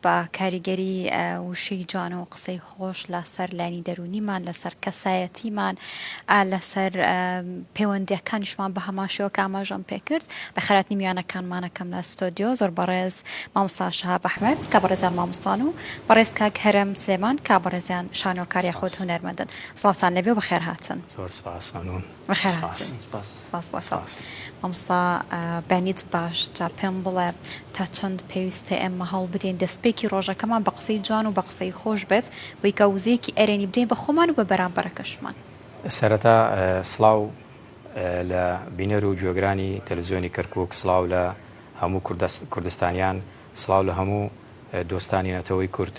بە کاریگەری وشەی جوان و قسەی خۆش لەسەر لانی دەرونیمان لەسەر کەسایەتیمان لەسەر پەیوەندیەکانیشمان بە هەماشەوە کە ئاماژەم پێکرد بە خەراتنی میوانەکانمانەکەم لە ستۆدیۆ زۆر بەڕێز مامۆستا شەهاب ئەحمەد کە بەڕێزیان مامۆستان و بەڕێز کاک هەرەم سلێمان کە بەڕێزیان شانۆکار یاخود هونەرمەندن سڵاوتان لەبێ و بەخێر هاتن. زۆر سپاس مەمنون. بەخێر هاتن. سپاس بۆ مامۆستا بەنیت باش جا پێم بڵێ تا چەند پێویستە ئێمە هەڵ بدەین دەستپێکی ڕۆژەکەمان بە قسەی جوان و بە قسەی خۆش بێت بۆی کە وزەیەکی ئەرێنی بدەین بە خۆمان و بە بەرامبەرەکەشمان. سەرەتا سڵاو لە بینەر و گوێگرانی تەلەڤیزیۆنی کەرکووک، سڵاو لە هەموو کوردستانیان، سڵاو لە هەموو دۆستانی نەتەوەی کورد،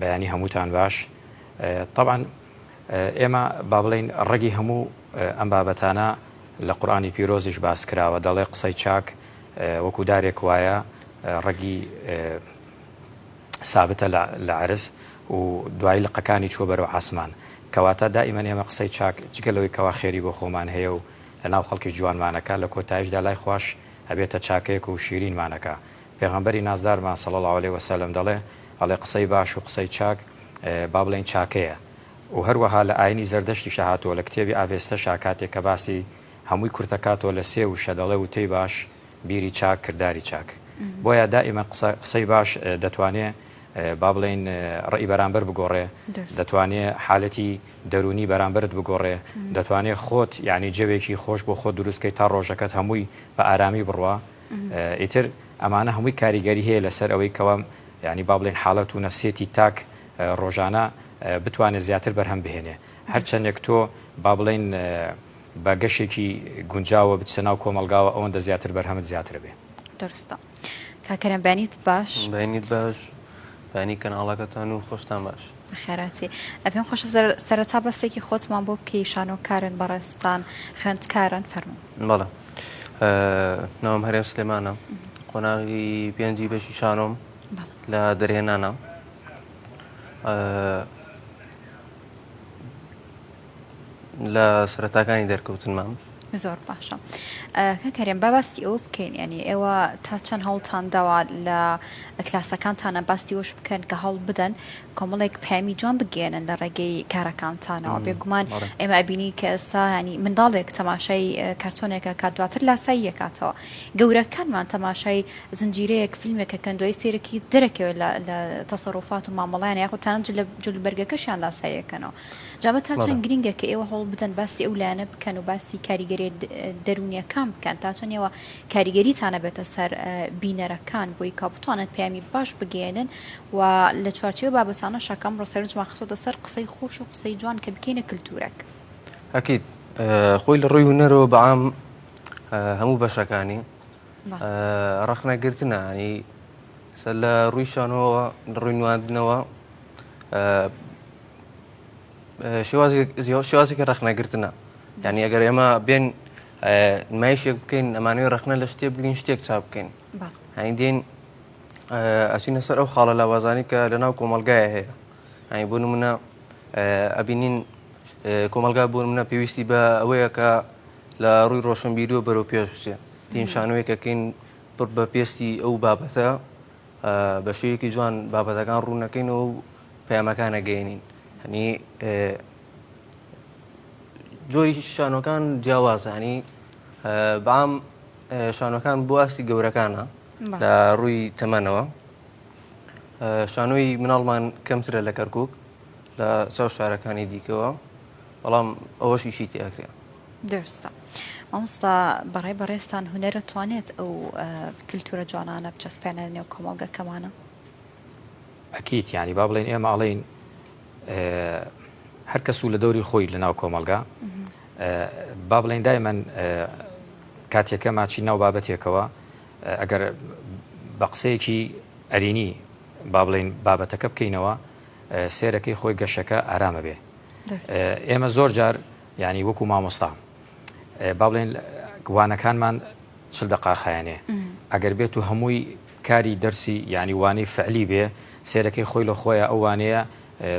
بەیانی هەمووتان باش. طبعاً ئێمە با بڵێین ڕێگی هەموو ئەم بابەتانە لە قورئانی پیرۆزیش باس کراوە، دەڵێ قسەی چاک وەکو دارێک وایە ڕێگی سابتە لە عەرز و دوای لقەکانی چوە بەرەو عاسمان، کەواتە دائیمەن ئێمە قسەی چاک جگەلەوەی کەوا خێری بۆ خۆمان هەیە و لەناو خەڵکی جوانمانەکە لە کۆتاییشدا لای خوش هەبێتە چاکەیەک و شیرینمانەکە. پێغەمبەری نازدارمان صلی الله علیه وسلم دەڵێ قسەی باش و قسەی چاک با بڵێین چاکەیە. و هەروەها لە ئاینی زەردەشتی هاتووە لە کتێبی ئاڤێستەشا کاتێک کە باسی هەمووی کورتەکاتەوە لە سێ وشە دەڵێ وتەی باش، بیری چاک، کردداری چاک. بۆیە دائیمە قسەی باش دەتوانێت با بڵێن ڕێی بەرامبەر بگۆڕێ، دەتوانێت حالەتی دەرونی بەرامبرت بگۆڕێ، دەتوانێت خۆت یعنی جەوێکی خۆش بۆ خۆت دروستکەی تا ڕۆژەکەت هەمووی بە ئارامی بڕوە. ئیتر ئەمانە هەمووی کاریگەری هەیە لەسەر ئەوەی کەوە ینی با بڵێن حاڵەت و نەفسێتی تاک ڕۆژانە بتوانێت زیاتر بەرهەم بهێنێ. هەرچەندێک تۆ با بڵێن بە گەشێکی گونجاوە بچە ناو کۆمەلگاوە ئەوەندە زیاتر بەرهەمت زیاتر بێ. دەرستە. کاکەرەم بەنیت باش. بەنیت باش. بەنی کەناڵەکەتان و خۆشتان باش. بەخێراتی. پێم خۆشە سەرەتا بەستێکی خۆتمان بۆ بکەی، شانۆکارن بەڕێستان خوێندکارن فەرموو. بەڵێ. ناوم هەرێم سلێمانە، قۆناغی پێنجی بەشی شانۆم لە دەرهێنانە. لە سەرەتاکانی دەرکەوتنمان. زۆر باشە. کاکەرێم باباستی ئەوە بکەین، ینی ئێوە تا چەند هەوڵتان داوا لە کلاسەکانتانە باستی وەش بکەن کە هەڵ بدەن کۆمەڵێک پەیامی جوان بگێنن لە ڕێگەی کارەکانتانەوە. بێگومان ئێمە ئەبینی کە ئێستا ینی منداڵێک تەماشای کارتۆنێکە کات دواتر لاسایی یەکاتەوە، گەورەکانمان تەماشای زنجیرەیەک فیلمێکەکەن دوای سێرەکی دەرەکەوێت لە تەسەڕوفات و مامەڵایان یاخود تەنانەت لە جلوبەرگەکەشیان لاساییەکەنەوە. جابە تا چەند گرنگە کە ئێوە هەوڵ بدەن باسی ئەو لایەنە بکەن و باسی کاریگەری دەرونیەکان بکەن تا چەندەوە کاریگەریتانە بێتە سەر بینەرەکان بۆی کا بتوانن پەیامی باش بگێنن و لە چوارچێوە بابەتانە شەکەم ڕۆسەرنجمان خستۆتە سەر قسەی خۆش و قسەی جوان کە بکەینە کلتورەک. ئەکید خۆی لە ڕووی هونەرەوە بەعام هەموو بەشەکانی ڕەخنەگرتنە، ینی سەر لە ڕووی شانەوە ڕووی نواندنەوە شێوازێکی ڕەخنەگرتنە. یعنی ئەگەر ئێمە بێن نمایشێک بکەین ئەمانەوەی ڕەخنە لە شتێ بگرین شتێک چاپ بکەین، هەنی دێن ئەچینە سەر ئەو خاڵە لاوازانی کە لەناو کۆمەلگایە هەیە. هەنی بۆ نمونە ئەبینین کۆمەلگا بۆ نمونە پێویستی بە ئەوەیە کە لە ڕووی ڕۆشنبیری و بەرەو پێش بچێ، دین شانۆیەکەکەین پڕ بە پێستی ئەو بابەتە بە شێوەیەکی جوان بابەتەکان ڕوونەکەین و پەیامەکان ئەگەیەنین. هەنی جۆری شانۆکان جیاوازە، ینی بەعام شانۆکان بۆ ئاستی گەورەکانە لە ڕووی تەمەنەوە. شانۆی مناڵمان کەمترە لە کەرکووک لە چاو شارەکانی دیکەوە، بەڵام ئەوەش ئیشی تێکرێ. دەرستە. مامۆستا بەڕێ بەڕێستان هونەرە توانێت ئەو کلتورە جوانانە بچەسپێنە نێو کۆمەڵگەکەمانە؟ ئەکید، ینی با بڵێن ئێمە ئەڵێن هەر کەس و لە دەوری خۆی لەناو کۆمەلگا با بڵێن دایمەن کاتێکە ماچی ناو بابەتێکەوە ئەگەر بە قسەیەکی ئەرینی با بڵێن بابەتەکە بکەینەوە سێرەکەی خۆی گەشەکە ئارامە بێ. ئێمە زۆر جار ینی وەکو مامۆستا با بڵێن گوانەکانمان چل دەقاخایانێ ئەگەر بێت و هەمووی کاری دەرسی ینی وانەی فعلی بێ سێرەکەی خۆی لە خۆیە ئەو وانەیە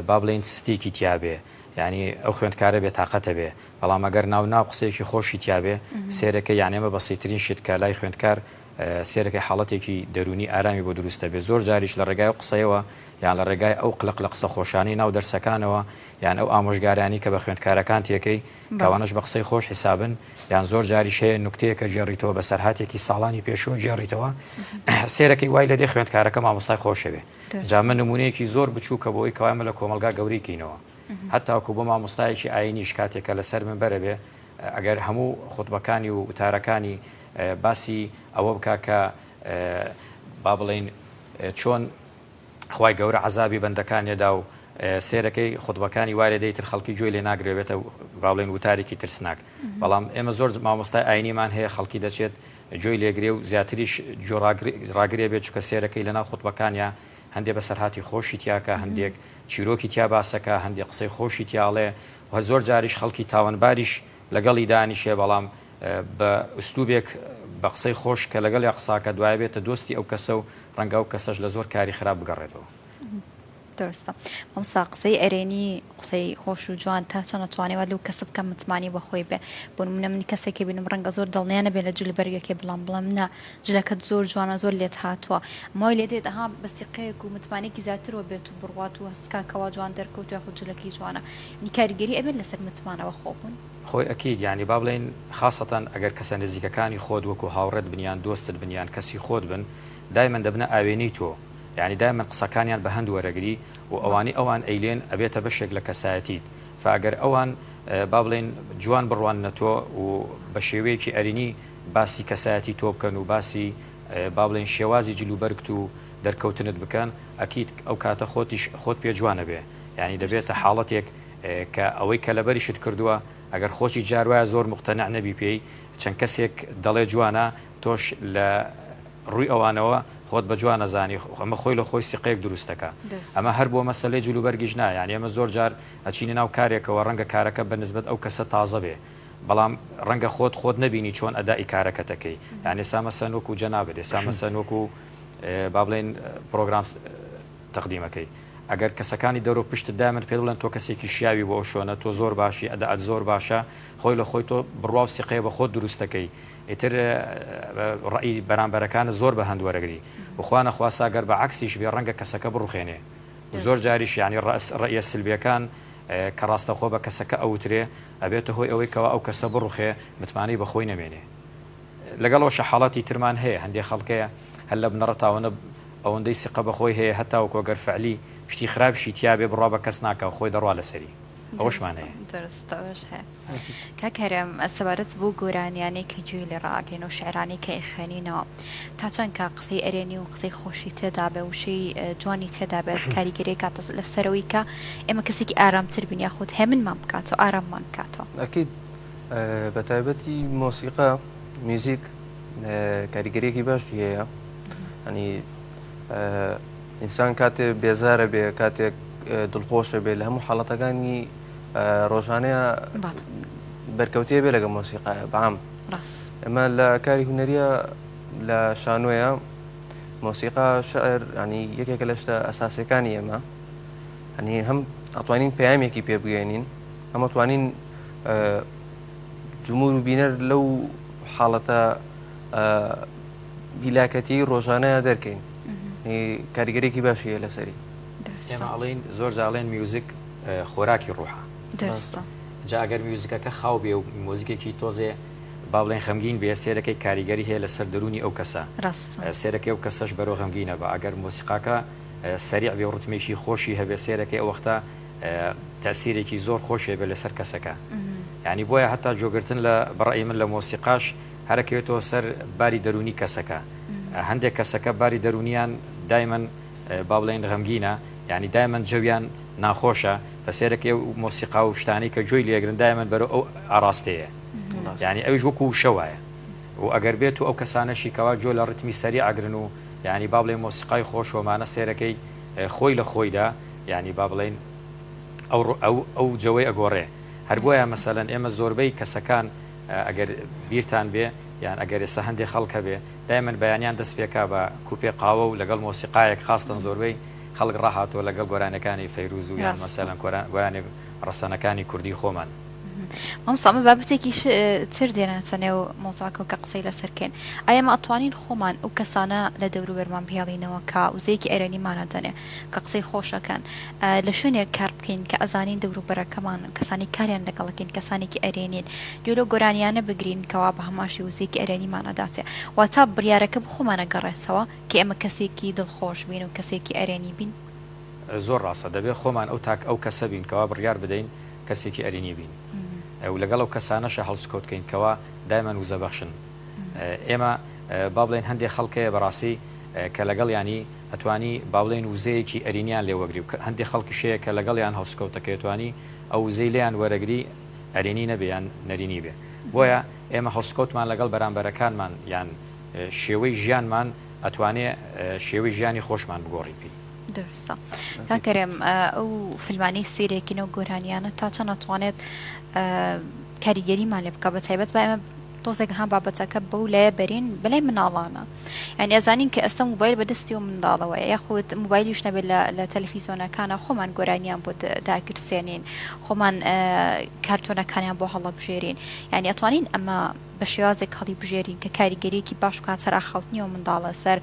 با بڵێن ستێکی تیابێ، ینی ئەو خوێندکارە بێ تااقەتە بێ، بەڵام ئەگەر ناو قسەیەکی خۆشی تیابێ سێرەکە یانێمە بەسیترین شت کە لای خوێندکار سێرەکەی حاڵەتێکی دەرونی ئارامی بۆ دروستە بێ زۆر جاریش لە ڕێگای قسەیەوە یان لە ڕێگای ئەو قلق لە قسە خۆشانی ناو دەرسەکانەوە یان ئەو ئامۆژگارانی کە بە خوێندکارەکان تێکەی کاوانش بە قسەی خۆش حیسابن یان زۆر جاریش هەیە نوکتەیەکە جێڕیتەوە بە سەرهاتێکی ساڵانی پێشوە جێڕیتەوە سێرەکەی وای لە دێ خوێندکارەکە مامۆستای خۆشەوێ جامە نمونەیەکی زۆر بچووکە بۆی کەوایمە لە کۆمەلگا گەوریکەینەوە هەتاکو بۆ مامۆستایەکی ئاینیش کاتێکە لەسەر من بەرە بێ ئەگەر هەموو خوتبەکانی و وتارەکانی باسی ئەوە بکە کە با بڵین چۆن خوای گەورە عەزابی بەندەکانێدا و سێرەکەی خوتبەکانی وای لە دەیتر خەڵکی گوێی لێ ناگرێتە با بڵین وتارێکی ترسناک بەڵام ئێمە زۆر مامۆستای ئاینیمان هەیە خەڵکی دەچێت گوێی لێگرێ و زیاتریش ڕاگرێ بێت چکە سێرەکەی لەناو خوتبەکانیە هەندێک بەسەرهاتی خۆشی تیاکە هەندێک چیرۆکی تیا باسەکە هەندێک قسەی خۆشی تیاڵێ و زۆر جاریش خەڵکی تاوانباریش لەگەڵی دانیشێ بەڵام بە ئوستوبێک بە قسەی خۆش کە لەگەڵ قساکە دوای بێتە دۆستی ئەو کەسە و ڕەنگە و کەسەش لە زۆر کاری خراپ بگەڕێتەوە درستە مامۆستا قسەی ئەرێنی قسەی خۆش و جوان تا چۆن ناتوانێت لەو کەسب بکەم متمانی بەخۆی بێ بۆ نمونە من کەسێکی بینم ڕەنگە زۆر دڵنیانە بێ لە جلی بەرگەکەی بڵام نە جلەکەت زۆر جوانە زۆر لێت هاتووە مای لێ دێت ئەها بەسیقەیەک و متمانێکی زیاترەوە بێت و بڕوات و هەستکاکەوە جوان دەرکەوت یاخو جلەکەی جوانە کاریگەری ئەبێت لەسەر متمانەوە خۆبوون خۆی ئەکید ینی با بڵێن خاصەتەن ئەگەر کەسە نزیکەکانی خۆت وەکو هاوڕێت بنیان دۆستت بنیان کەسی خۆت بن دایمەن دەبنە ئاوێنی تۆ یعنی دایمەن قسەکانیان بە هەند وەرەگری و ئەوانی ئەوان ئەیلێن ئەبێتە بەشێک لە کەسایەتیت فاگەر ئەوان با بڵێن جوان بڕوان نەتۆ و بە شێوەیەکی ئەرینی باسی کەسایەتی تۆ بکەن و باسی با بڵێن شێوازی جلوبەرگت و دەرکەوتنت بکەن ئەکید ئەو کاتە خۆت پێ جوانە بێ ینی دەبێتە حاڵەتێک کە ئەوەی کە لەبەریشت کردووە ئەگەر خۆشی جاروایە زۆر مقتەنع نەبی پێی چەند کەسێک دەڵێ جوانە تۆش لە ڕووی ئەوانەوە خۆت بە جوان نەزانی ئەمە خۆی لە خۆی سیقەیەک دروستەکە ئەمە هەر بۆ مەسەلەی جلوبەرگیش نایە یعنی ئەمە زۆر جار ئەچینە ناو کارێکەوە ڕەنگە کارەکە بەنسبەت ئەو کەسە تازە بێ بەڵام ڕەنگە خۆت نەبینی چۆن ئەدای کارەکەتەکەی یعنی سامەسەن وەکو جەنابێت سامەسەن وەکو با بڵێن پرۆگرام تەقدیمەکەی ئەگەر کەسەکانی دەرۆ پشت دامن پێ بڵێن تۆ کەسێکی شیاوی بۆ شۆنە تۆ زۆر باشی ئەدەعەت زۆر باشە خۆی لە خۆی تۆ بڕوا و سیقەیە بە خۆت دروستەکەی ئیتر ڕئی بەرامبەرەکانە زۆر بە هەندوەرەگری بخوا نەخواسا گەر بە عکسیش بێ ڕەنگە کەسەکە بڕوخێنێ زۆر جاریش ینی ڕەئیە سلبیەکان کە ڕاستەخۆ بە کەسەکە ئەوترێ ئەبێتە هۆی ئەوەی کەەوە ئەو کەسە بڕوخێ متمانەی بەخۆی نەمێنێ لەگەڵەوە شەحاڵەتی ترمان هەیە هەندێک خەڵکەیە هەر لە بنەڕەتاوەنە ئەوەندەی سیقە بەخۆی هەیە هەتاوەکو گەر فعلی شتی خراپشی تیابێ بڕوا بە کەس ناکە خۆی دەڕوا لەسەری ئەوشمان هەیە درستەوەش هەیە کاکەرم سەبارەت بۆ گۆرانیانەی کە گوێی لێ ڕاگەین و شعرانی کە ئەخوێنینەوە تا چەند کە قسەی ئەرێنی و قسەی خۆشی تێدا بێ وشەی جوانی تێدا بێت کاریگەری کاتە لەسەرەوەی کە ئێمە کەسێکی ئارامتر بین یاخود هێمنمان بکاتەوە ئاراممان بکاتەوە ئەکید بە تایبەتی مۆسیقا میوزیک کاریگەریەکی باشی هەیە هەنی ئینسان کاتێ بێزارە بێ کاتێک دڵخۆشە بێ لە هەموو حاڵەتەکانی ڕۆژانەیە بەرکەوتێ بێ لەگە مۆسیقایە بەعام ئەمە لە کاری هونەریە لە شانۆیە مۆسیقا شعر ینی یەکێکە لە شتە ئەساسیەکانی ئێمە هەنی هەم ئەتوانین پەیامێکی پێ بگەێنین هەم ئەتوانین جمهور و بینەر لەو حاڵەتە بیلاکەتی ڕۆژانەیە دەرکەین کاریگەرێکی باشیە لەسەری ئێمە ئەڵین زۆر جاڵێن میوزیک خۆراکی ڕوحە جا ئەگەر میوزیکەکە خاو بێ و مۆزیکێکی تۆزێ با بڵێن خەمگین بێ سێرەکەی کاریگەری هەیە لەسەر دەرونی ئەو کەسە سێرەکەی ئەو کەسەش بەرەو غەمگینە بە ئەگەر مۆسیقاکە سەریع بێ ڕتمێکی خۆشی هەبێ سێرەکەی ئەو وەختە تاسیرێکی زۆر خۆشێ بێ لەسەر کەسەکە یعنی بۆیە هەتا جۆگرتن لە بەڕێی من لە مۆسیقاش هەرەکەوێتەوە سەر باری دەرونی کەسەکە هەندێک کەسەکە باری دەرونیان دایمەن با بڵێن غەمگینە یعنی دایمەن جەویان ناخۆشە فەسێرەکە مۆسیقا و شتانی کە جۆی لێگرن دایمەن بەرە ئەو ئاراستەیە یعنی ئەویش وەکو شەوایە و ئەگەر بێت و ئەو کەسانەشی کەوا جۆ لە ڕتمی سەری ئاگرن و یعنی با بڵێن مۆسیقای خۆشەوەمانە سێرەکەی خۆی لە خۆیدا یعنی با بڵێن ئەو جەوەی ئەگۆڕێ هەر بۆیە مەسەلەن ئێمە زۆربەی کەسەکان ئەگەر بیرتان بێ یان ئەگەر ئێستا هەندێک خەڵکە بێ دایمەن بەیانیان دەست پێکا بە کوپێ قاوە و لەگەڵ مۆسیقایەک خاستن زۆربەی خەڵک ڕاهاتەوە لەگەڵ گۆرانەکانی فەیروز و یان مەسەلەن گۆرانێک ڕەسەنەکانی کوردی خۆمان مامۆستا ئەمە بابەتێکیش تر دێناتەنێو مۆزوعەکە کە قسەی لەسەرکەین ئایا ئێمە ئەتوانین خۆمان ئەو کەسانە لە دەوروبەرمان بهێڵینەوە کە وزەیەکی ئەرێنیمانە دەنێ کە قسەی خۆشەکەن لە شوێنێک کار بکەین کە ئەزانین دەوروبەرەکەمان کەسانی کاریان لەگەڵەکەین کەسانێکی ئەرێنین جۆرە گۆرانیانە بگرین کەوا بە هەماشی وزەیەکی ئەرێنیمانەداتێ واتە بڕیارەکە بخۆمانە گەڕێتەوە کە ئێمە کەسێکی دڵخۆش بین و کەسێکی ئەرێنی بین زۆر ڕاستە دەبێت خۆمان ئەو کەسە بین کەوا بڕیار بدەین کەسێکی ئەرێنی بین و لەگەڵ ئەو کەسانەشە هەڵسکۆتکەینکەوە دایمان وزە بەخشن ئێمە با بڵێن هەندێک خەڵکەیە بەڕاستی کە لەگەڵ ینی ئەتوانی با بڵێن وزەیەکی ئەرینیان لێوەگری و هەندێک خەڵکیشەیە کە لەگەڵیان هەڵسکۆتەکەیتوانی ئەو وزەی لیان وەرەگری ئەرێنی نەبیان نەرینی بێ بۆیە ئێمە هەڵسکۆتمان لەگەڵ بەرامبەرەکانمان یان شێوەی ژیانمان ئەتوانێت شێوەی ژیانی خۆشمان بگۆڕی پێی درستە کاکەرێم ئەو فیلمانەی سیرێکین و گۆرانیانە تا چەند ئەتوانێت کاریگەریمان لێ بکە بە تایبەت با ئێمە تۆزێک هەم بابەتەکە بەو لایە بەرین بەلای مناڵانە یعنی ئەزانین کە ئێستا موبایل بەدەستی و منداڵەوە یاخود موبایلیش نەبێت لە تەلەڤیزۆنەکانە خۆمان گۆرانیان بۆ داگرسێنین خۆمان کارتۆنەکانیان بۆ هەڵەبژێرین یعنی ئەتوانین ئەمە بە شێوازێک هەڵی بژێرین کە کاریگەریەکی باش بکات سەر ئاخەوتنیەوە منداڵە سەر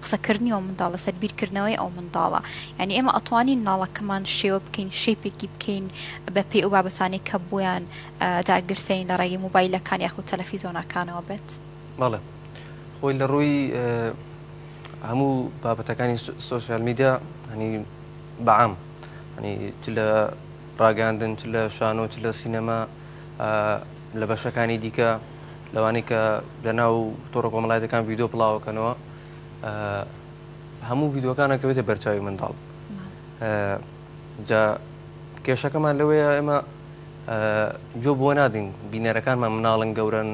قسەکردنیەوە منداڵە سەر بیرکردنەوەی ئەو منداڵە یعنی ئێمە ئەتوانین ناڵەکەمان شێوە بکەین شێپێکی بکەین بە پێی ئەو بابەتانەی کە بۆیان داگرسێنین لە ڕێگەی موبایلەکان یاخود تەلەڤیزۆنەکانەوە بێت بەڵێ خۆی لە ڕووی هەموو بابەتەکانی سوۆسیال میدیا هەنی بەعام هەنی چ لە ڕاگەاندن چ لە شانۆ چ لە سینەما لە بەشەکانی دیکە لەوانەی کە لەناو تۆڕە کۆمەڵایەتەکان ڤیدۆ بڵاوەکەنەوە هەموو ڤیدۆکانە کەوێتە بەرچاوی منداڵ جا کێشەکەمان لەوەیە ئێمە جۆ بۆ نادین بینەرەکانمان مناڵن گەورن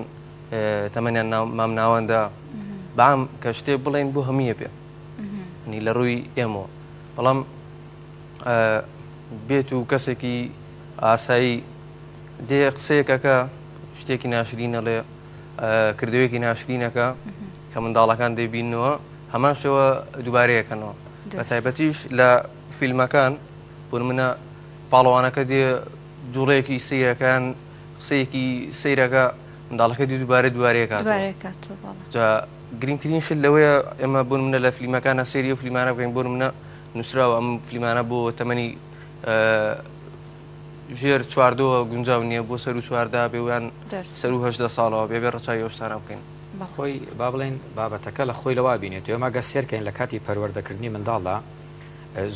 تەمەنیان مام ناوەندا بەعام کە شتێ بڵێن بۆ هەمیە پێ نی لە ڕووی ئێمەوە بەڵام بێت و کەسێکی ئاسایی دێ قسەیەکەکە شتێکی ناشرینەڵێ کردوویەکی ناشرینەکە کە منداڵەکان دەیبینەوە هەمان شێوە دووبارەیەکەنەوە بە تایبەتیش لە فیلمەکان بۆ منە پاڵەوانەکە دێ جوڵەیەکی سیرەکان قسەیەکی سیرەکە منداڵەکە دی دووبارەیەکات جا گرنگترین شت لەوەیە ئێمە بۆ منە لە فیلمەکانە سێری و فیلمانە بکەین بۆ منە نووسراوە ئەم فیلمانە بۆ تەمەنی ژێر چواردەوە گونجاو نییە بۆ سەر و چواردا بێویان سەر و هەشدە ساڵەوە بێبێ ڕەچاوی ئەوشتانە بکەین خۆی با بڵێن بابەتەکە لە خۆی لەوا بینێت ئێمە گەسێرکەین لە کاتی پەروەردەکردنی منداڵدا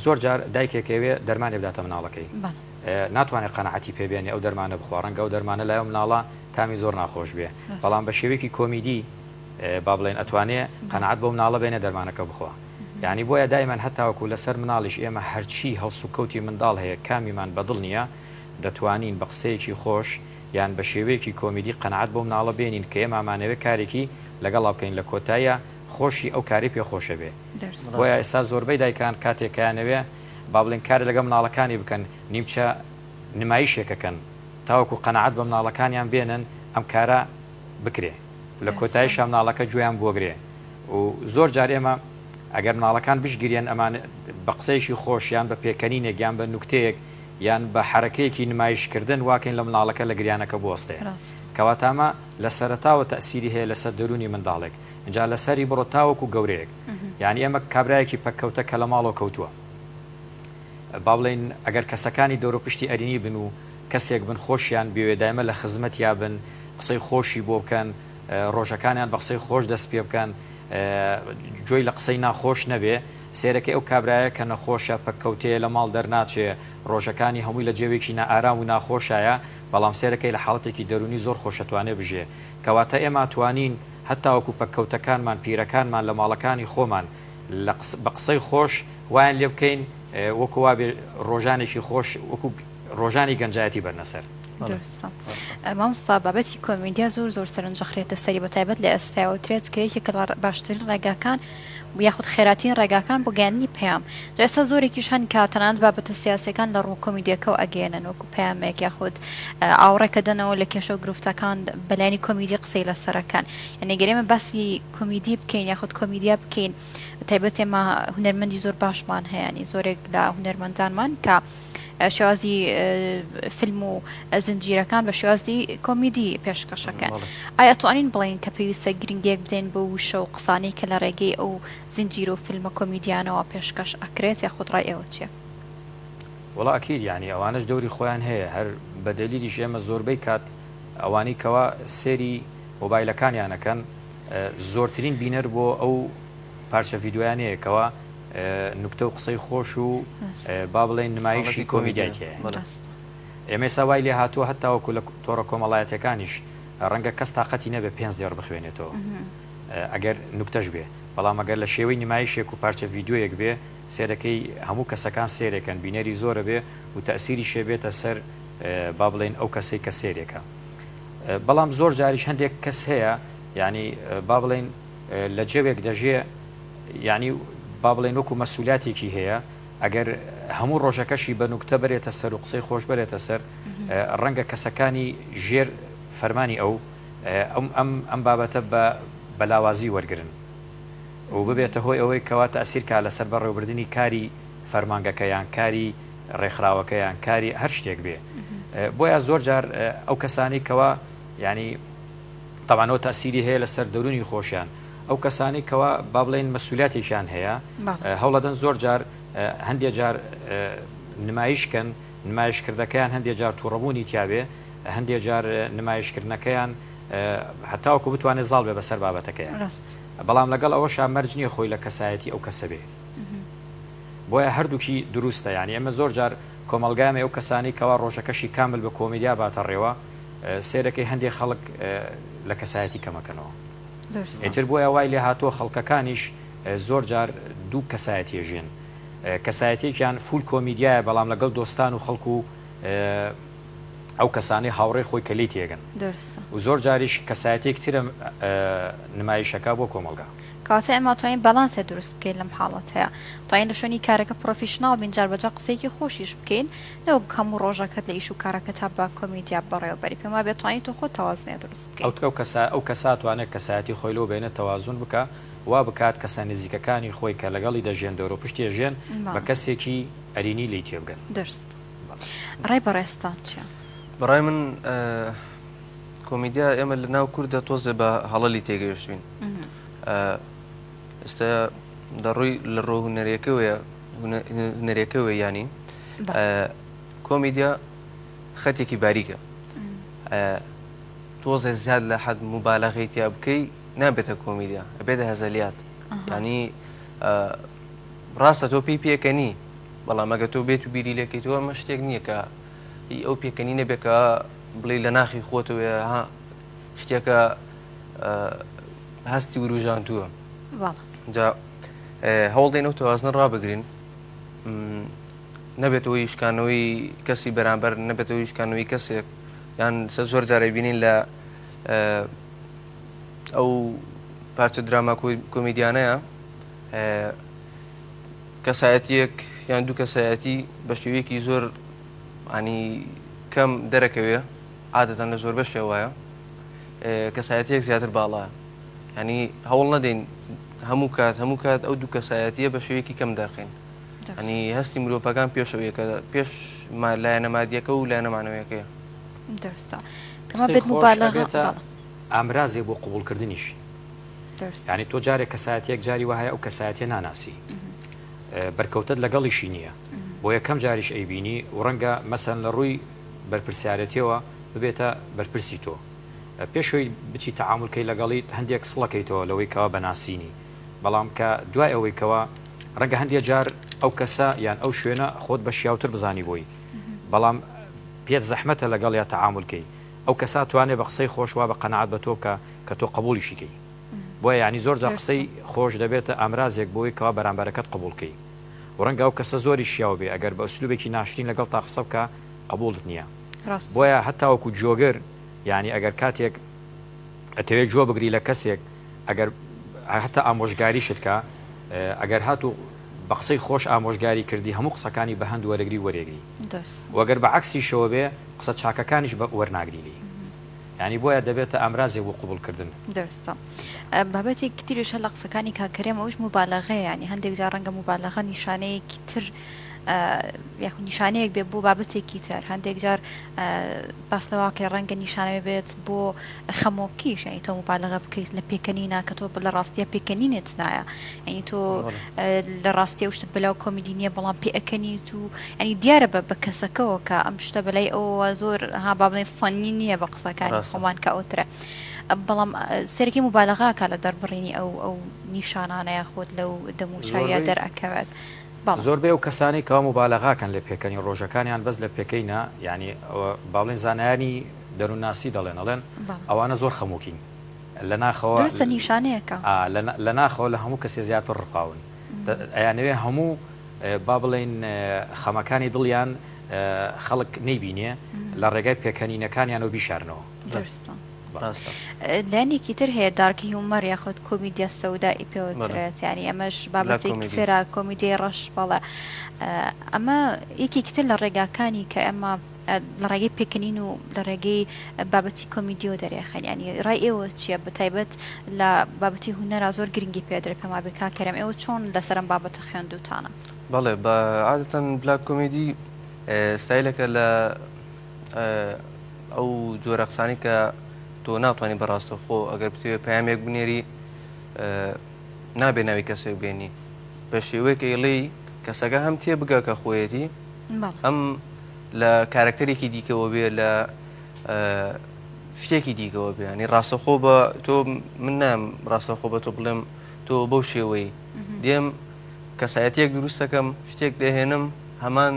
زۆر جار دایکێکەوێ دەرمانی بداتە مناڵەکەی ناتوانێت قەنەعەتی پێبێنێ ئەو دەرمانە بخواڕەنگە ئەو دەرمانە لای مناڵە تامی زۆر ناخۆش بێ بەڵام بە شێوەیەکی کۆمیدی با بڵێن ئەتوانێت قەنەعەت بۆ مناڵە بێنێ دەرمانەکە بخوا یعنی بۆیە دایمان هەتاوەکو لەسەر مناڵیش ئێمە هەرچی هەڵسوکەوتی منداڵ هەیە کامیمان بەدڵ نییە دەتوانین بە قسەیەکی خۆش یان بە شێوەیەکی کۆمیدی قەنەعەت بۆ مناڵە بێنین کە ئێمامانەوێت کارێکی لەگەڵا بکەین لە کۆتاییە خۆشی ئەو کاری پێخۆشە بێ بۆیە ئێستا زۆربەی دایکان کاتێکیانەوێ با بڵێن کار لەگە مناڵەکانی بکەن نیمچە نمایشێکەکەن تاوەکو قەنەعەت بە مناڵەکانیان بێنن ئەم کارە بکرێ لە کۆتاییش مناڵەکە گوێیان بۆگرێ و زۆر جار ئێمە ئەگەر مناڵەکان بشگیرێن ئەمان بە قسەیەکی خۆشیان بە پێکەنینێک یان بە نوکتەیەک یان بە حرەکەیەکی نمایشکردن واکەین لە مناڵەکە لە گریانەکە بوەستێ کەواتامە لە سەرەتاوە تەسیری هەیە لەسەر دەرونی منداڵێک اینجا لەسەری بڕۆ تاوەکو گەورەیەک یعنی ئێمە کابرایەکی پەککەوتە کە لە ماڵەوە کەوتووە با بڵێن ئەگەر کەسەکانی دەورە پشتی ئەرینی بن و کەسێک بن خۆشیان بێدایمە لە خزمەت یا بن قسەی خۆشی بۆ بکەن ڕۆژەکانیان بە قسەی خۆش دەست پێ بکەن جۆی لە قسەی ناخۆش نەبێ سێرەکەی ئەو کابرایە کە نەخۆشە پەککەوتەیە لە ماڵ دەرناچێ ڕۆژەکانی هەمووی لە جێوێکی نائارام و ناخۆشایە بەڵام سێرەکەی لە حاڵەتێکی دەرونی زۆر خۆشەتوانێ بژێ کەواتە ئێمە توانین هەتاوەکو پەککەوتەکانمان پیرەکانمان لە ماڵەکانی خۆمان بە قسەی خۆش وایان لێ بکەین وەکو وابێ ڕۆژانێکی خۆش وەکو ڕۆژانی گەنجایەتی بەرنەسەر مامۆستا بابەتی کۆمیدیا زۆر زۆر سەرنجەخرێتە سەری بە تایبەت لە ئێستاوە ترێت کە یەکێک لە باشترین ڕێگاکان یاخود خێراتین ڕێگاکان بۆ گەیاندنی پەیام ئێستا زۆرێکیش هەن کە تەنانەت بابەتە سیاسەکان لە ڕوو کۆمیدیەکەەوە ئەگەێنن وەکو پەیامێک یاخود ئاوڕێکە دەنەوە لە کێشە و گرفتەکان بەلایانی کۆمیدی قسەی لەسەرەکان یعنی گەرێمە باسی کۆمیدی بکەین یاخود کۆمیدیا بکەین تایبەت ئێمە هونەرمەندی زۆر باشمان هەیە ینی زۆرێک لە هونەرمەندانمان کە شوازی فیلم و زنجیرەکان بە شێوازی کۆمیدی پێشکەشەکەن ئایا توانین بڵین کە پێویستە گرنگێک بدەین بە وشە و قسانەی کە لە ڕێگەی ئەو زنجیر و فیلمە کۆمیدیانەوە پێشکەش ئەکرێت یا خودڕای ئێوە چیە؟ وڵا ئەکید ینی ئەوانش دەوری خۆیان هەیە هەر بە دەلیلیش ئێمە زۆربەی کات ئەوانەی کەوا سێری مۆبایلەکانیانەکەن زۆرترین بینەر بۆ ئەو پارچە ڤیددیویانەیەکەوە نوکتە و قسەی خۆش و با بڵێن نمایشی کۆمیدیایت هەیە ئێمە ساوای لێ هاتووە هەتاوەکو لە تۆڕە کۆمەڵایەتەکانیش ڕەنگە کەس تااقەتی نەبێ 5 دێڕ بخوێنێتەوە ئەگەر نوکتەش بێ بەڵام ئەگەر لە شێوەی نمایشێک و پارچە ڤیددیویەک بێ سێرەکەی هەموو کەسەکان سێرێکن بینەری زۆرە بێ و تەسیری شێبێتە سەر با بڵێن ئەو کەسەی کە سێرێکە بەڵام زۆر جاریش هەندێک کەس هەیە ینی با بڵێن لە جێوێک دەژێ ینی با بڵێن وەکو مەسوولاتێکی هەیە ئەگەر هەموو ڕۆژەکەشی بە نوکتە بێتە سەر و قسەی خۆش بێتە سەر ڕەنگە کەسەکانی ژێر فەرمانی ئەو ئەم بابەتە بە بەلاوازی وەرگن و ببێتە هۆی ئەوەی کەواتە ئەسیرکە لەسەر بەڕێوەبردننی کاری فەرمانگەکەیان کاری ڕێکخراوەکەیان کاری هەر شتێک بێ بۆیە زۆر جار ئەو کەسانی کەوا ینی تەوانەوە تاسیری هەیە لەسەر دەرونی خۆشیان ئەو کەسانی کەوا با بڵێن مەسوولاتێکیان هەیە هەوڵەدەن زۆر جار هەندێک جار نمایشکەن نمایشکردەکەیان هەندێک جار تووڕەبوونی تیاابێ هەندێک جار نمایشکردنەکەیان هەتاوەکو بتوانێت زاڵ بێ بەسەر بابەتەکەیان بەڵام لەگەڵ ئەوەشا مەرج نییە خۆی لە کەسایەتی ئەو کەسە بێ بۆیە هەردووکی دروستە ینی ئەمە زۆر جار کۆمەلگامێ ئەو کەسانی کەوا ڕۆژەکەشی کامل بە کۆمیدیا باتە ڕێوە سێرەکەی هەندێک خەڵک لە کەسایەتی کەمەکەنەوە ئیتر بۆیە وای لێ هاتووە خەڵکەکانیش زۆر جار دوو کەسایەتی ژێن کەسایەتێکیان فول کۆمیدیایە بەڵام لەگەڵ دۆستان و خەڵکو و ئەو کەسانی هاوڕێ خۆی کە لی تێگەن و زۆر جاریش کەسایەتێک ترە نمایشەکە بۆ کۆمەلگا کاتە ئەمە توانین بەلانسێ دروست بکەین لەم حاڵەت هەیە توانین لە شوێنی کارەکە پرۆفیشنال بین جار بەجا قسەیەکی خۆشیش بکەین نەوە هەموو ڕۆژەکەت لە ئیش و کارەکە تا بە کۆمیدیا بەڕێوەبەری پێما بێت توانین تۆ خۆ تەوازنێ دروست بکەین ئەو کەسا توانێت کەسایەتی خۆی لەوە بێنێت تەوازون بکە وا بکات کەسە نزیکەکانی خۆی کە لەگەڵی دەژێن دەورە پشتێ ژێن بە کەسێکی ئەرینی لی تێبگەن درست ڕای بەڕێستان چیە؟ بەڕای من کۆمیدیا ئێمە لە ناو کووردە تۆزێ بە هەڵەلی تێگەیشتوین ئێستا دەڕووی لە ڕۆ هوەرەکەوەیە ینی کۆمیدیا خەتێکی باریکە تۆزێ زیاد لە حەد موبالەغەیتیا بکەی نابێتە کۆمیدیا ئەبێتە هەزەلیات ینی ڕاستە تۆ پێی پێکەنی بەڵام ئەگە تۆ بێت و بیری لەکەیتەوە ئەمە شتێک نییە کە ئەو پێکەنی نەبێکە بڵێ لە ناخی خۆتەوە ها شتێکە هەستی وروژانتووە جا هەوڵ دێنەوە تەوازنە ڕابگرین نەبێتەوەی شکانەوەی کەسی بەرامبەر نەبێتەوەی شکانەوەی کەسێک یان سە زۆر جارە بینین لە ئەو پارچە دراما کۆمیدیانەیە کەسایەتیەک یان دوو کەسایەتی بە شێوەیەکی زۆر ینی کەم دەرەکەوێ عادەتەن لە زۆر بەشێ وایە کەسایەتیەک زیاتر باڵایە ینی هەوڵ نەدەین هەموو کات ئەو دوو کەسایەتیە بە شێوەیەکی کەم دەرخین ینی هەستی مرۆڤەکان پێشەوەیە کە پێش لایەنە مادیەکە و لایەنە مانەوەیەکەیە درستە کەمە بێت مبالغە ئامرازێ بۆ قبولکردنیش ینی تۆ جارێک کەسایەتێک جاری وهەیە ئەو کەسایەتێ ناناسی بەرکەوتت لەگەڵیشی نییە بۆ یەکەم جاریش ئەیبینی و ڕەنگە مەسەن لە ڕووی بەرپرسیارەتەوە ببێتە بەرپرسی تۆ پێشەوەی بچی تەعاملکەی لەگەڵی هەندێک سڵەکەیتەوە لەوەی کەوا بەناسینی بەڵام کە دوای ئەوەی کەوا ڕەنگە هەندێک جار ئەو کەسە یان ئەو شوێنە خۆت بە شیاوتر بزانی بۆی بەڵام پێت زەحمەتە لەگەڵ یا تەعاملکەی ئەو کەسا توانێت بە قسەی خۆشوا بە قەنەعەت بە تۆ کە تۆ قبولیشیکەی بۆیە ینی زۆر جار قسەی خۆش دەبێتە ئامرازێک بۆی کەوا بەرامبەرەکەت قبولکەی و ڕەنگە ئەو کەسە زۆری شیاو بێ ئەگەر بە ئوسلوبێکی ناشرین لەگەڵ تا قسە بکە قبولت نییە بۆیە هەتاوەکو جۆگەر ینی ئەگەر کاتێک ئەتەوێت جۆ بگری لە کەسێک ئەگەر هەتا ئامۆژگاریشت کە ئەگەر هاتوو بە قسەی خۆش ئامۆژگاری کردی هەموو قسەکانی بە هەند وەرەگری وەرێگری وەگەر بە عکسی شەوە بێ قسە چاکەکانیش بە وەرناگریلی ینی بۆیە دەبێتە ئامرازێک بۆ قبولکردن درستە بابەتێک تریشە لە قسەکانی کاکەرێمە ئەوش مبالغەیە ینی هەندێک جار ڕەنگە مبالغە نیشانەیەکی تر یاخود نیشانەیەک بێ بۆ بابەتێکی تر هەندێک جار باستەواکە ڕەنگە نیشانەوێ بێت بۆ خەمۆکیش یعنی تۆ مبالغە بکەیت لە پێکەنینە کە تۆ لە ڕاستیە پێکەنینێت نایە یعنی تۆ لە ڕاستیە شتت بەلاو کۆمیدی نییە بەڵام پێەکەنیت و ینی دیارە بە کەسەکەەوە کە ئەم شتە بەلای ئەوە زۆر ها با بڵێ فەنی نییە بە قسەکانی خۆمان کە ئەوترە بەڵام سەرکی مبالغاکە لە دەربڕینی ئەو نیشانانەیە خۆت لەو دەموچاویە دەرئەکەوێت زۆر بێ و کەسانی کەوا مبالغاکەن لە پێکەنی ڕۆژەکانیان بەس لە پێکەینە ینی باڵێن زانایانی دەروونناسی دەڵێن ئەوانە زۆر خەموکین لە ناخەوە نیشانەیەەکە لە ناخەوە لە هەموو کەسێ زیاتر ڕخاون ئەیانەوێ هەموو با بڵێن خەمەکانی دڵیان خەڵک نەیبینێ لە ڕێگای پێکەنینەکانیان و بیشارنەوە لایەنێکی تر هەیە دارکی هومەر یاخود کۆمیدیا سەودایی پێوترێت ینی ئەمەش بابەتێکی ترە کۆمیدیای ڕەش بەڵێ ئەمە یەکێکی تر لە ڕێگاکانی کە ئەمە لە ڕێگەی پێکەنین و لە ڕێگەی بابەتی کۆمیدیۆ دەرێخەن ینی ڕای ئێوە چییە بەتایبەت لە بابەتی هوەرا زۆر گرنگی پێدرێت پێما بکا کەرەم ئێوە چۆن لەسەرم بابەتە خوێندوتانە بەڵێ بە عادەتەن بلاک کۆمیدی ستایلەکە لە ئەو جۆرە قسانی کە تۆ ناتوانانی بەڕاستە خۆ ئەگەر بتوێت پامێک بنێری نابێ ناوی کەسێک بێنی بە شێوەیە کە ئێڵەی کەسەکە هەم تێ بگە کە خۆیەتی هەم لە کارکتەرێکی دیکەوە بێ لە شتێکی دیکەوە بێ ینی ڕاستەخۆ بە تۆ من نام ڕاستەخۆ بە تۆ بڵێم تۆ بەو شێوەی دێم کەسایەتێک دروستەکەم شتێک دەهێنم هەمان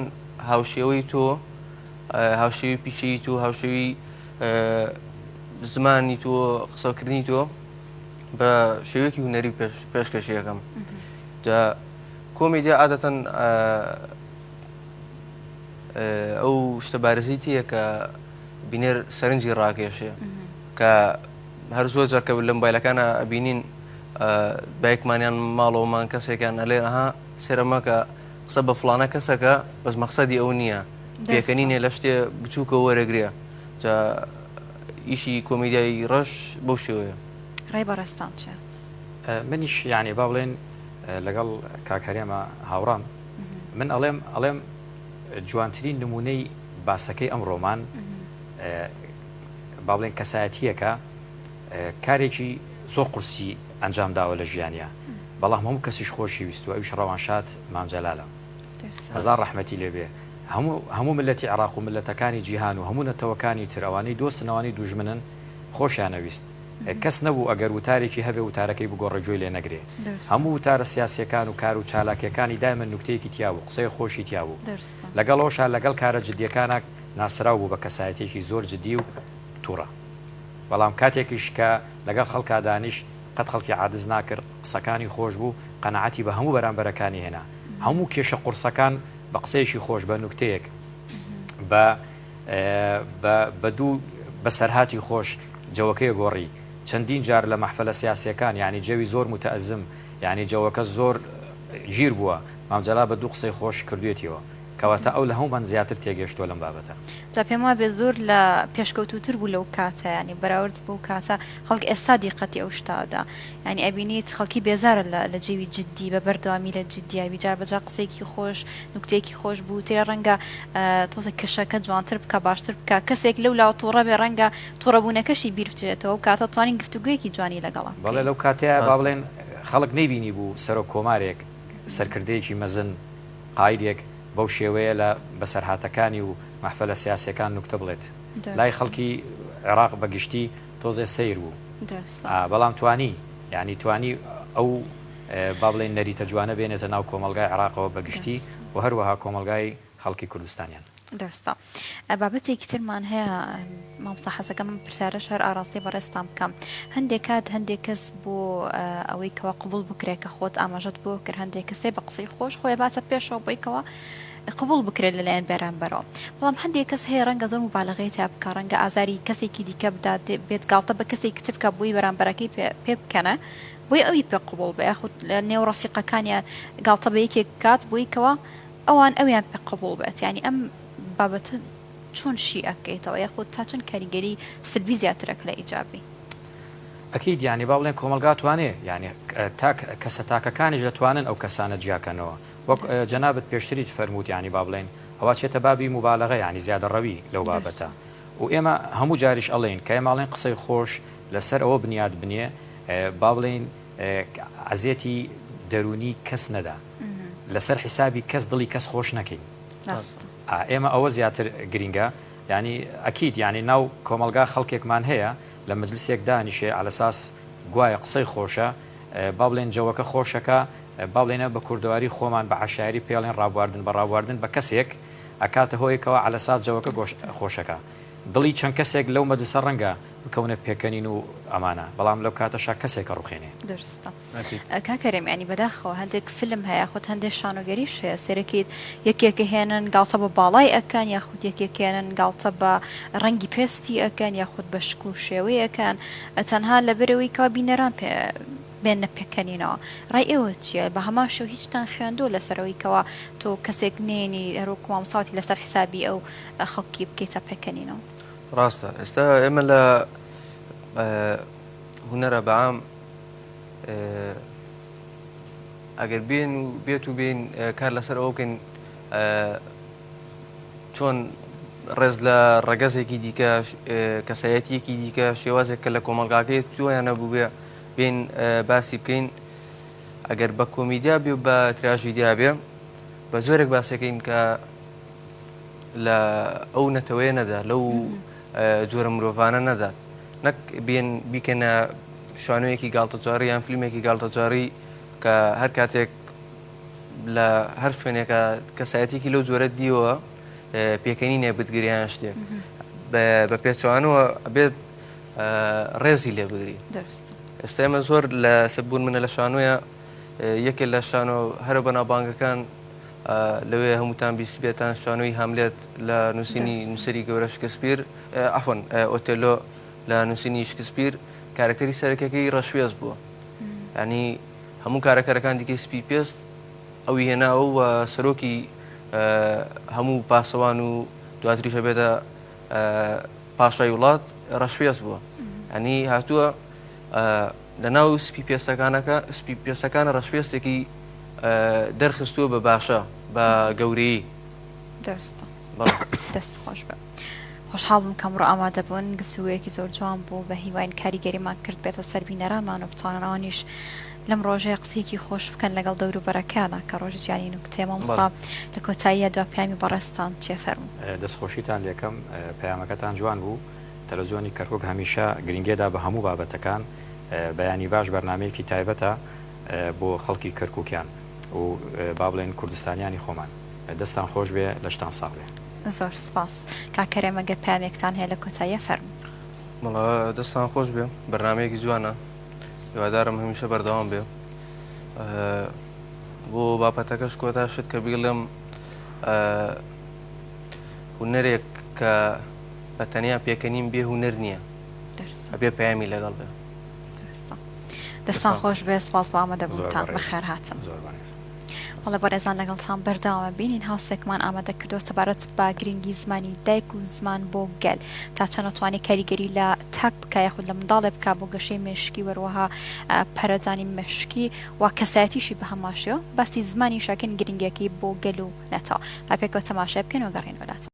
هاوشێوەی تۆ هاوشێوی پیشەی تۆ هاوشێوی زمانی تۆ قسەکردنی تۆ بە شێوەیەکی هوەری پێشکەشیەکەم جا کۆمیدیا عادەتەن ئەو شتە بارزی تەیە کە بینێر سەرنجی ڕاکێشێ کە هەر زۆر جارکە لە مۆبایلەکانە ئەبینین بایەکمانیان ماڵەوەمان کەسێکیان ئەلێ ئەها سێرەمە کە قسە بە فڵانە کەسەکە بەس مەقسەدی ئەو نییە پێکەنینێ لە شتێ بچووکە وەرەگرێ جا ئیشی کۆمیدیای ڕەش بەو شێوەیە ڕای بەڕێستان چێ منیش یعنی با بڵێن لەگەڵ کاکەرێمە هاوڕام من ئەڵێم جوانترین نمونەی باسەکەی ئەم ڕۆمان با بڵێن کەسایەتیەکە کارێکی زۆر قورسی ئەنجام داوە لە ژیانە بەڵام هەموو کەسیش خۆشی ویستوە ئەوش ڕەوانشات مامجەلالە هەزار ڕەحمەتی لێبێ هەموو ملەتی عێراق و ملەتەکانی جیهان و هەموو نەتەوەکانی تر ئەوانەی دۆستنەوەی دوژمنن خۆشیانەویست کەس نەبوو ئەگەر وتارێکی هەبێ وتارەکەی بگۆڕەجۆی لێ نەگرێ هەموو وتارە سیاسیەکان و کار و چالاکیەکانی دایمە نوکتەیەکی تیابوو قسەی خۆشی تیابوو لەگەڵەوەشا لەگەڵ کارە جدیەکانە ناسرااو بوو بە کەسایەتێکی زۆر جدی و تووڕە بەڵام کاتێکیش کە لەگەڵ خەڵکا دانیش قەت خەڵکی عادز ناکرد قسەکانی خۆش بوو قەنەعەتی بە هەموو بەرامبەرەکانی هێنا هەموو کێشە قورسەکان بە قسەیەکی خۆش بە نوکتەیەک بە دوو بەسەرهاتی خۆش جەوەکەی گۆڕی چەندین جار لە مەحفەلە سیاسیەکان یعنی جەوی زۆر متەئەزم یعنی جەوەکە زۆر ژیر بووە مامجەلا بە دوو قسەی خۆش کردوێتیەوە کەواتە ئەو لە هەمومان زیاتر تێگەشتووە لەم بابەتە تا پێم وابێ زۆر لە پێشکەوتوتر بوو لەو کاتە ینی بەراورد بوو کاتە خەڵک ئێستا دیقەتی ئەو شتادا ینی ئەبینیت خەڵکی بێزارە لە جێوی جددی بە بەردەوامی لە جددیاوی جار بەجا قسێکی خۆش نوکتێکی خۆش بوو تێرە ڕەنگە تۆزە کەشەکە جوانتر بکە باشتر بکە کەسێک لەو لاوە تووڕە بێ ڕەنگە تووڕەبوونەکەشی بیرچێتەوە و کاتە توانین گفتوگویەکی جوانی لەگەڵا بەڵێ لەو کاتەیە با بڵێن خەڵک نەیبینی بوو سەرۆک کۆمارێک سەرکردەیەکی مەزن قایدێک بەو شێوەیە لە بەسەرهاتەکانی و مەحفەلە سیاسیەکان نوکتە بڵێت لای خەڵکی عێراق بەگشتی تۆزێ سیر بوو بەڵام توانی یعنی توانی ئەو با بڵێن نەریتە جوانە بێنێتە ناو کۆمەلگای عێراقەوە بەگشتی و هەروەها کۆمەلگای خەڵکی کوردستانیان دەستا بابەتێکی ترمان هەیە مامۆستا حەزەکە من پرسیارە شەر ئاراستی بەڕێستان بکەم هەندێک کات هەندێک کەس بۆ ئەوەی کەوا قبول بکرێت کە خۆت ئاماژەت بۆ کرد هەندێک کەسێ بە قسەی خۆش خۆی باسە پێشەوە بۆیکەوە قبول بکرێت لەلایەن بەرامبەرەوە بەڵام هەندێک کەس هەیە ڕەنگە زۆر مبالغەی تا بکە ڕەنگە ئازاری کەسێکی دیکە بدات بێت گاڵتە بە کەسێکی تر بکە بۆی بەرامبەرەکەی پێ بکەنە بۆی ئەوی پێ قبول بە یاخود لە نێو ڕەفیقەکانیان گاڵتە بە یەکێک کات بۆیکەوە ئەوان ئەویان پێ قبول بێت ینی ئەم بابەتە چۆن شی ئەکەیتەوە یاخود تا چەند کاریگەری سلبی زیاترەکە لە ئیجابی ئەکید ینی با بڵێن کۆمەلگا توانێ ینی کەسە تاکەکانیش دەتوانن ئەو کەسانە جیاکەنەوە وەک جەنابەت پێشتریت فەرمووت ینی با بڵێن ئەوە چێتە بابی مبالغە ینی زیادە ڕەوی لەو بابەتە و ئێمە هەموو جاریش ئەڵێن کە ئێماڵێن قسەی خۆش لەسەر ئەوە بنیاد بنیە با بڵێن عزیەتی دەرونی کەس نەدا لەسەر حیسابی کەس دڵی کەس خۆش نەکەین ئێمە ئەوە زیاتر گرینگە ینی ئەکیید ینی ناو کۆمەلگا خەڵکێکمان هەیە لە مەجلیسێک دانیشێ علەساس گوایە قسەی خۆشە با بڵێن جەوەکە خۆشەکە با بڵێنە بە کوردەواری خۆمان بە عشاعری پێڵێن ڕابواردن بە ڕابواردن بە کەسێک ئەکاتە هۆیەکەوە علەساس جەوەکە خۆشەکە دڵی چەند کەسێک لەو مەجلسە ڕەنگە بکەونە پێکەنین و ئەمانە بەڵام لەو کاتەشا کەسێکە ڕوخێنێ درستە کاکەرێم ینی بەداخەوە هەندێک فیلم هەیە خۆت هەندێک شانۆگەریش هەیە سێرەکەیت یەکێکە هێنن گاڵتە بە باڵای ئەکەن یاخود یەکێکێنن گاڵتە بە ڕەنگی پێستی ئەکەن یاخود بە شکل و شێوەیەکەن تەنها لەبەرەوەی کا بینەران بێنە پێکەنینەوە ڕای ئێوە چییە بە هەمان شێو هیچتان خوێندۆ لەسەرەوەی کەەوە تۆ کەسێک نێنی هەروکو مامساوتی لەسەر حسابی ئەو خەڵکی بکەیتە پێکەنینەوە ڕاستە ئێستا ئێمە لە هونەرە بەعام ئەگەر بێن و بێت و بین کار لەسەر ئەوە بکەین چۆن ڕێز لە ڕەگەزێکی دیکە کەسایەتیەکی دیکە شێوازێک کە لە کۆمەلگاکەی تویان نەبوو بێ بین باسی بکەین ئەگەر بە کۆمیدیا بێ و بە تراژیدیا بێ بە جۆرێک باسەکەین کە لە ئەو نەتەوەیە نەدا لەو جۆرە مرۆڤانە نەدات نەک بێن بیکەنە شانۆیەکی گاڵتەجاری یان فیلمێکی گاڵتەجاری کە هەر کاتێک لە هەر شوێنێکە کەسایەتێکی لەو جۆرە دیوە پێکەنینێ بتگریان شتێک بە پێچوانەوە بێت ڕێزی لێ بگری ئێستا ئێمە زۆر لە سەبوون منە لە شانۆیە یەکێک لە شانۆ هەرە بەناوبانگەکان لەوێ هەمووتان بیست بێتان شانۆی هەملێت لە نووسینی نووسری گەورە شکسپیر ئەفۆن ئۆتێلۆ لە نووسینی شکسپیر کارەکتەری سەرەکەکەی ڕەشوێز بووە ینی هەموو کارەکەرەکان دیکەی سپی پێست ئەوی هێناوە و سەرۆکی هەموو پاسەوان و دواتریشە بێتە پاشای وڵات ڕەشوێز بووە ینی هاتووە لە ناو سپی پێستەکانە ڕەشوێستێکی دەرخستووە بە باشە بە گەورەی دەستە دەست خۆش بە خۆشحاڵ بم کەمڕۆ ئامادە بوون گفتوگویەکی زۆر جوان بوو بە هیواین کاریگەریمان کرد بێتە سەر بینەرانمان و بتوانەوانیش لەم ڕۆژەیە قسێکی خۆش بکەن لەگەڵ دەوروبەرەکانە کە ڕۆژی جیانی نوکتێ مامۆستا لە کۆتاییە دوا پامی بەڕێستان چێ فەرموو دەستخۆشیتان لێکەم پەیامەکەتان جوان بوو تەلەڤیزیۆنی کەرکووک هەمیشە گرنگێدا بە هەموو بابەتەکان بەیانی باش بەرنامەیەکی تایبەتە بۆ خەڵکی کەرکووکیان و با بڵێن کوردستانیانی خۆمان دەستان خۆش بێ لە شتان ساڵ بێ زۆر سپاس کاکەرێم ئەگەر پامێکتان هەیە لە کۆتاییە فەرموو مەڵا دەستان خۆش بێ بەرنمەیەکی جوانە هیوادارم هەمیشە بەردەوام بێ بۆ باپەتەکەش کۆتا شت کە بیڵێم هونەرێک کە بە تەنیا پێکەنیم بێ هونەر نییە ئەبێ پەیامی لەگەڵ بێ دەستان خۆش بێ سپاس بە ئامادەبوونتان بەخێر هاتن وڵە بەڕێزان لەگەڵتان بەرداوامە بینین هاوسێکمان ئامادە کردو سەبارەت بە گرنگی زمانی دایک و زمان بۆ گەل تا چەند نەتوانێت کاریگەری لە تاک بکە یاخود لە منداڵێ بکە بۆ گەشەی مێشکی وەروەها پەرەجانی مێشکی و کەسایەتیشی بە هەماشەوە باسی زمانی شاکن گرنگیەکەی بۆ گەل و نەتەوە با پێکەوە تەماشای بکەن و گەڕێن وەلات